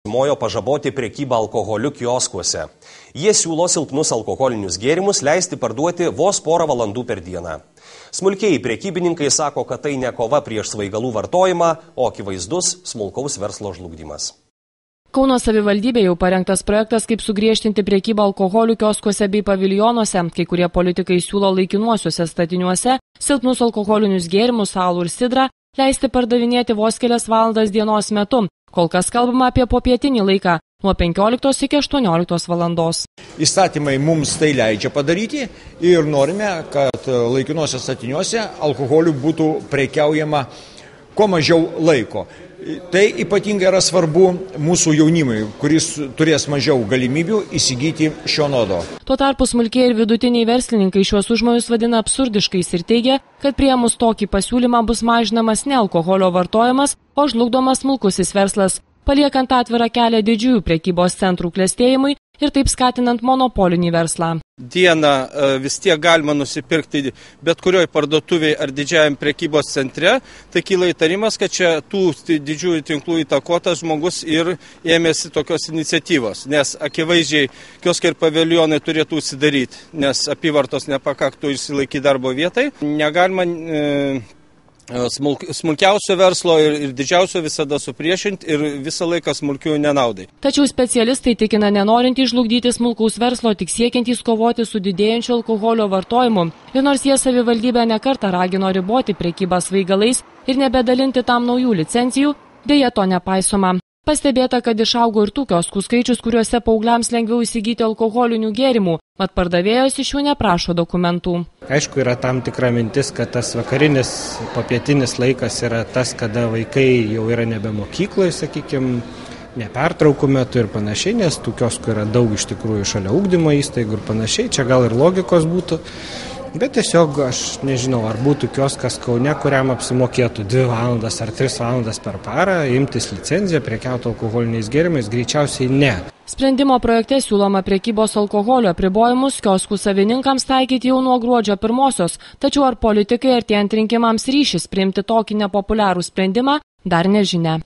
Mojo pažaboti prekybą alkoholiu kioskuose. Jie siūlo silpnus alkoholinius gėrimus leisti parduoti vos porą valandų per dieną. Smulkieji prekybininkai sako, kad tai ne kova prieš svaigalų vartojimą, o akivaizdus smulkaus verslo žlugdymas. Kauno savivaldybė jau parengtas projektas, kaip sugriežtinti prekybą alkoholiu kioskuose bei paviljonuose. Kai kurie politikai siūlo laikinuosiuose statiniuose silpnus alkoholinius gėrimus, alų ir sidrą leisti pardavinėti vos kelias valandas dienos metu. Kol kas kalbama apie popietinį laiką nuo 15 iki 18 valandos. Įstatymai mums tai leidžia padaryti ir norime, kad laikinuose statiniuose alkoholiu būtų prekiaujama kuo mažiau laiko. Tai ypatingai yra svarbu mūsų jaunimui, kuris turės mažiau galimybių įsigyti šio nodo. Tuo tarpu smulkiai ir vidutiniai verslininkai šiuos užmojus vadina absurdiškais ir teigia, kad priėmus tokį pasiūlymą bus mažinamas ne alkoholio vartojimas, o žlugdomas smulkusis verslas, paliekant atvirą kelią didžiųjų prekybos centrų klestėjimui ir taip skatinant monopolinį verslą. Dieną vis tiek galima nusipirkti bet kurioj parduotuvėje ar didžiajam prekybos centre, tai kyla įtarimas, kad čia tų didžiųjų tinklų įtakotas žmogus ir ėmėsi tokios iniciatyvos, nes akivaizdžiai kioskai ir paviljonai turėtų užsidaryti, nes apyvartos nepakaktų išsilaikyti darbo vietai. Negalima smulkiausio verslo ir didžiausio visada supriešinti ir visą laiką smulkiųjų nenaudai. Tačiau specialistai tikina nenorintys žlugdyti smulkaus verslo, tik siekiantys kovoti su didėjančiu alkoholio vartojimu. Ir nors jie savivaldybę nekartą ragino riboti prekybą svaigalais ir nebedalinti tam naujų licencijų, dėja to nepaisoma. Pastebėta, kad išaugo ir tų kioskų skaičius, kuriuose paaugliams lengviau įsigyti alkoholinių gėrimų, mat pardavėjos iš jų neprašo dokumentų. Aišku, yra tam tikra mintis, kad tas vakarinis, popietinis laikas yra tas, kada vaikai jau yra nebe mokykloje, sakykime, nepertraukų metu ir panašiai, nes tų kioskų yra daug iš tikrųjų šalia ugdymo įstaigų ir panašiai, čia gal ir logikos būtų. Bet tiesiog aš nežinau, ar būtų kioskas Kaune, kuriam apsimokėtų 2 valandas ar 3 valandas per parą imtis licenciją prekiauti alkoholiniais gėrimais, greičiausiai ne. Sprendimo projekte siūloma prekybos alkoholio apribojimus kioskų savininkams taikyti jau nuo gruodžio 1, tačiau ar politikai artėjant rinkimams ryšis priimti tokį nepopuliarų sprendimą, dar nežinia.